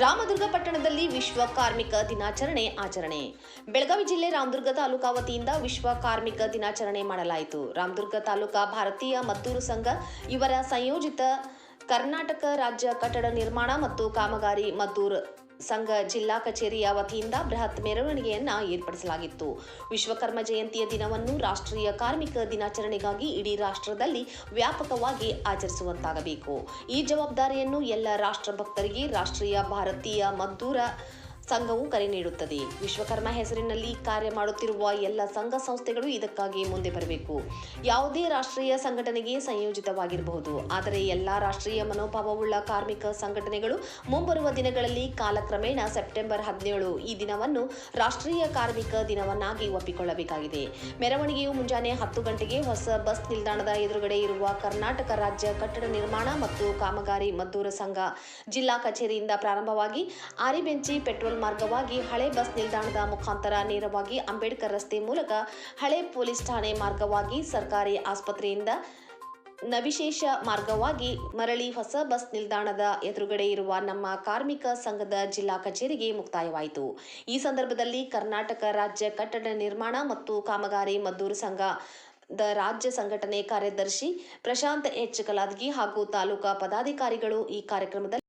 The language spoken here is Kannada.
ರಾಮದುರ್ಗ ಪಟ್ಟಣದಲ್ಲಿ ವಿಶ್ವ ಕಾರ್ಮಿಕ ದಿನಾಚರಣೆ ಆಚರಣೆ. ಬೆಳಗಾವಿ ಜಿಲ್ಲೆ ರಾಮದುರ್ಗ ತಾಲೂಕಾ ವತಿಯಿಂದ ವಿಶ್ವ ಕಾರ್ಮಿಕ ದಿನಾಚರಣೆ ಮಾಡಲಾಯಿತು. ರಾಮದುರ್ಗ ತಾಲೂಕಾ ಭಾರತೀಯ ಮದ್ದೂರು ಸಂಘ ಇವರ ಸಂಯೋಜಿತ ಕರ್ನಾಟಕ ರಾಜ್ಯ ಕಟ್ಟಡ ನಿರ್ಮಾಣ ಮತ್ತು ಕಾಮಗಾರಿ ಮದ್ದೂರು ಸಂಘ ಜಿಲ್ಲಾ ಕಚೇರಿಯ ವತಿಯಿಂದ ಬೃಹತ್ ಮೆರವಣಿಗೆಯನ್ನ ಏರ್ಪಡಿಸಲಾಗಿತ್ತು. ವಿಶ್ವಕರ್ಮ ಜಯಂತಿಯ ದಿನವನ್ನು ರಾಷ್ಟ್ರೀಯ ಕಾರ್ಮಿಕ ದಿನಾಚರಣೆಗಾಗಿ ಇಡೀ ರಾಷ್ಟ್ರದಲ್ಲಿ ವ್ಯಾಪಕವಾಗಿ ಆಚರಿಸುವಂತಾಗಬೇಕು. ಈ ಜವಾಬ್ದಾರಿಯನ್ನು ಎಲ್ಲ ರಾಷ್ಟ್ರಭಕ್ತರಿಗೆ ರಾಷ್ಟ್ರೀಯ ಭಾರತೀಯ ಮದ್ದೂರ ಸಂಘವು ಕರೆ ನೀಡುತ್ತದೆ. ವಿಶ್ವಕರ್ಮ ಹೆಸರಿನಲ್ಲಿ ಕಾರ್ಯ ಮಾಡುತ್ತಿರುವ ಎಲ್ಲ ಸಂಘ ಸಂಸ್ಥೆಗಳು ಇದಕ್ಕಾಗಿ ಮುಂದೆ ಬರಬೇಕು. ಯಾವುದೇ ರಾಷ್ಟ್ರೀಯ ಸಂಘಟನೆಗೆ ಸಂಯೋಜಿತವಾಗಿರಬಹುದು, ಆದರೆ ಎಲ್ಲಾ ರಾಷ್ಟ್ರೀಯ ಮನೋಭಾವವುಳ್ಳ ಕಾರ್ಮಿಕ ಸಂಘಟನೆಗಳು ಮುಂಬರುವ ದಿನಗಳಲ್ಲಿ ಕಾಲಕ್ರಮೇಣ ಸೆಪ್ಟೆಂಬರ್ 17 ಈ ದಿನವನ್ನು ರಾಷ್ಟ್ರೀಯ ಕಾರ್ಮಿಕ ದಿನವನ್ನಾಗಿ ಒಪ್ಪಿಕೊಳ್ಳಬೇಕಾಗಿದೆ. ಮೆರವಣಿಗೆಯು ಮುಂಜಾನೆ 10 ಗಂಟೆಗೆ ಹೊಸ ಬಸ್ ನಿಲ್ದಾಣದ ಎದುರುಗಡೆ ಇರುವ ಕರ್ನಾಟಕ ರಾಜ್ಯ ಕಟ್ಟಡ ನಿರ್ಮಾಣ ಮತ್ತು ಕಾಮಗಾರಿ ಮದ್ದೂರು ಸಂಘ ಜಿಲ್ಲಾ ಕಚೇರಿಯಿಂದ ಪ್ರಾರಂಭವಾಗಿ ಆರಿಬೆಂಚಿ ಪೆಟ್ರೋಲ್ ಮಾರ್ಗವಾಗಿ ಹಳೆ ಬಸ್ ನಿಲ್ದಾಣದ ಮುಖಾಂತರ ನೇರವಾಗಿ ಅಂಬೇಡ್ಕರ್ ರಸ್ತೆ ಮೂಲಕ ಹಳೆ ಪೊಲೀಸ್ ಠಾಣೆ ಮಾರ್ಗವಾಗಿ ಸರ್ಕಾರಿ ಆಸ್ಪತ್ರೆಯಿಂದ ನವಿಶೇಷ ಮಾರ್ಗವಾಗಿ ಮರಳಿ ಹೊಸ ಬಸ್ ನಿಲ್ದಾಣದ ಎದುರುಗಡೆ ಇರುವ ನಮ್ಮ ಕಾರ್ಮಿಕ ಸಂಘದ ಜಿಲ್ಲಾ ಕಚೇರಿಗೆ ಮುಕ್ತಾಯವಾಯಿತು. ಈ ಸಂದರ್ಭದಲ್ಲಿ ಕರ್ನಾಟಕ ರಾಜ್ಯ ಕಟ್ಟಡ ನಿರ್ಮಾಣ ಮತ್ತು ಕಾಮಗಾರಿ ಮದ್ದೂರು ಸಂಘ ರಾಜ್ಯ ಸಂಘಟನೆ ಕಾರ್ಯದರ್ಶಿ ಪ್ರಶಾಂತ್ ಎಚ್ ಕಲಾದಗಿ ಹಾಗೂ ತಾಲೂಕಾ ಪದಾಧಿಕಾರಿಗಳು ಈ ಕಾರ್ಯಕ್ರಮದಲ್ಲಿ